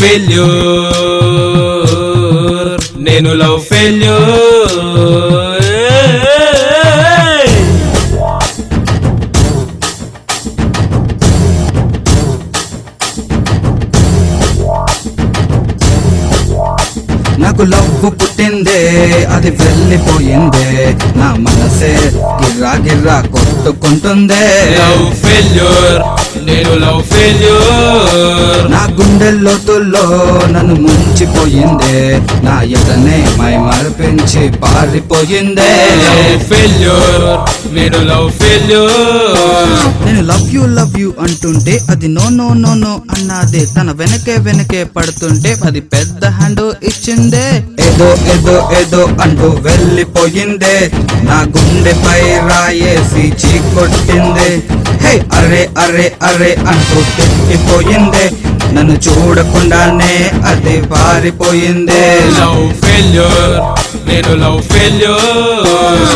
failure నేను love failure నాకు love పుట్టిందే అది వెళ్ళిపోయిందే నా మనసే గిర్రా గిర్రా కొట్టుకుంటుందే లవ్ ఫెయిల్యూర్ నేను లవ్ ఫెయిల్యూర్ నా గుండె లోతుల్లో నన్ను ముంచిపోయిందే నా ఎదనే మై మరిపించి పారిపోయిందే లవ్ ఫెయిల్యూర్ నేను లవ్ ఫెయిల్యూర్ నేను లవ్ యూ అంటుంటే అది నో నో నో నో అన్నదే తన వెనకే పడుతుంటే అది పెద్ద హ్యాండ్ ఇచ్చిందే ఏదో ఏదో ఏదో అంటూ వెళ్ళిపోయిందే నా గుండెపై రాయేసి చీకొట్టిందే హే అరే అరే అరే అంటూ తిట్టిపోయిందే నన్ను చూడకుండానే అది పారిపోయిందే లవ్ ఫెయిల్యూర్ నేను లవ్ ఫెయిల్యూర్